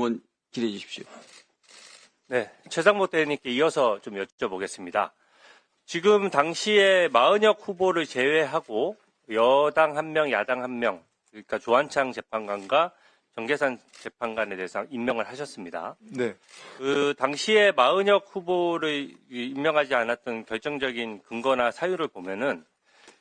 의원 질의해 주십시오. 네, 최상목 대행님께 이어서 좀 여쭤보겠습니다. 지금 당시에 마은혁 후보를 제외하고 여당 1명, 야당 1명, 그러니까 조한창 재판관과 정계산 재판관에 대해서 임명을 하셨습니다. 네. 그 당시에 마은혁 후보를 임명하지 않았던 결정적인 근거나 사유를 보면은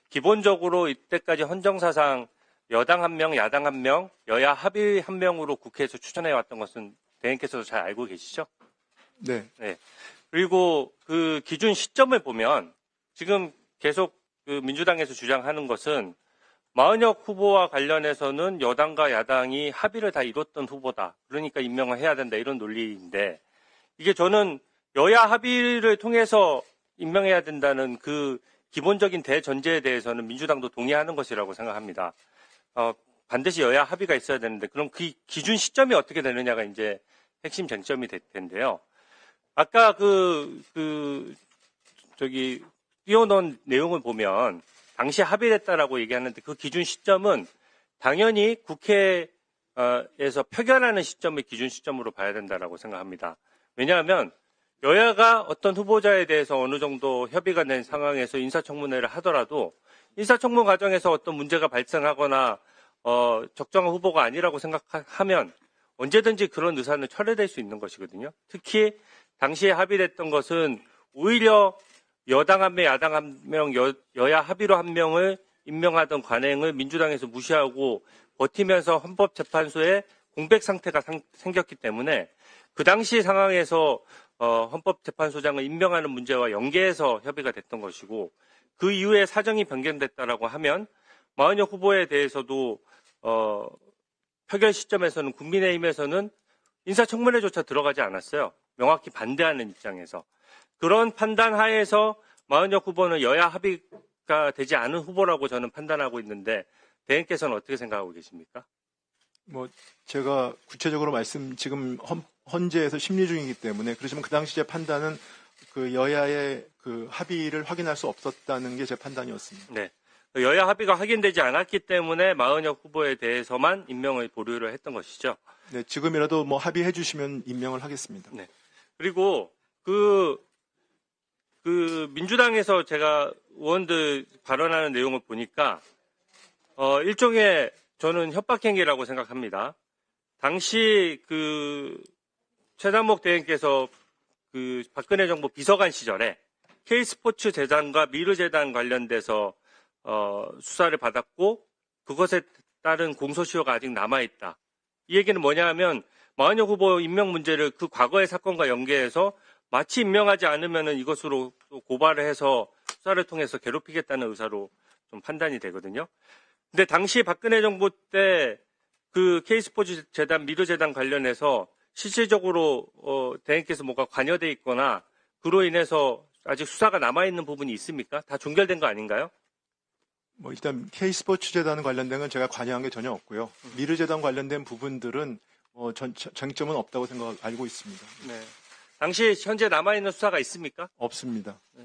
기본적으로 이때까지 헌정사상 여당 1명, 야당 1명, 여야 합의 1명으로 국회에서 추천해 왔던 것은 대행께서도 잘 알고 계시죠? 네. 네. 그리고 그 기준 시점을 보면 지금 계속 그 민주당에서 주장하는 것은 마은혁 후보와 관련해서는 여당과 야당이 합의를 다 이뤘던 후보다. 그러니까 임명을 해야 된다. 이런 논리인데 이게 저는 여야 합의를 통해서 임명해야 된다는 그 기본적인 대전제에 대해서는 민주당도 동의하는 것이라고 생각합니다. 반드시 여야 합의가 있어야 되는데 그럼 그 기준 시점이 어떻게 되느냐가 이제 핵심 쟁점이 될 텐데요. 아까 띄워놓은 내용을 보면 당시 합의됐다라고 얘기하는데 그 기준 시점은 당연히 국회에서 표결하는 시점을 기준 시점으로 봐야 된다라고 생각합니다. 왜냐하면 여야가 어떤 후보자에 대해서 어느 정도 협의가 된 상황에서 인사청문회를 하더라도 인사청문 과정에서 어떤 문제가 발생하거나 적정한 후보가 아니라고 생각하면 언제든지 그런 의사는 철회될 수 있는 것이거든요. 특히 당시에 합의됐던 것은 오히려 여당 1명, 야당 1명, 여야 합의로 1명을 임명하던 관행을 민주당에서 무시하고 버티면서 헌법재판소에 공백 상태가 생겼기 때문에 그 당시 상황에서 헌법재판소장을 임명하는 문제와 연계해서 협의가 됐던 것이고 그 이후에 사정이 변경됐다라고 하면 마은혁 후보에 대해서도 표결 시점에서는 국민의힘에서는 인사청문회조차 들어가지 않았어요. 명확히 반대하는 입장에서. 그런 판단 하에서 마은혁 후보는 여야 합의가 되지 않은 후보라고 저는 판단하고 있는데 대행께서는 어떻게 생각하고 계십니까? 제가 구체적으로 지금 헌재에서 심리 중이기 때문에 그렇지만 그 당시 제 판단은 그 여야의 그 합의를 확인할 수 없었다는 게 제 판단이었습니다. 네. 여야 합의가 확인되지 않았기 때문에 마은혁 후보에 대해서만 임명을 보류를 했던 것이죠. 네, 지금이라도 합의해 주시면 임명을 하겠습니다. 네. 그리고 그 민주당에서 제가 의원들 발언하는 내용을 보니까 일종의 저는 협박행위라고 생각합니다. 당시 최상목 대행께서 박근혜 정부 비서관 시절에 K스포츠 재단과 미르재단 관련돼서 수사를 받았고 그것에 따른 공소시효가 아직 남아있다. 이 얘기는 뭐냐 하면 마은혁 후보 임명 문제를 그 과거의 사건과 연계해서 마치 임명하지 않으면 이것으로 또 고발을 해서 수사를 통해서 괴롭히겠다는 의사로 좀 판단이 되거든요. 근데 당시 박근혜 정부 때 그 K스포츠 재단, 미르재단 관련해서 실질적으로 대행께서 뭔가 관여돼 있거나 그로 인해서 아직 수사가 남아있는 부분이 있습니까? 다 종결된 거 아닌가요? 일단 K스포츠 재단 관련된 건 제가 관여한 게 전혀 없고요. 미르재단 관련된 부분들은 쟁점은 없다고 알고 있습니다. 네. 당시 현재 남아있는 수사가 있습니까? 없습니다. 네.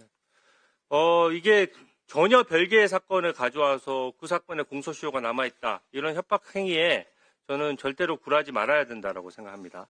이게 전혀 별개의 사건을 가져와서 그 사건에 공소시효가 남아있다. 이런 협박 행위에 저는 절대로 굴하지 말아야 된다라고 생각합니다.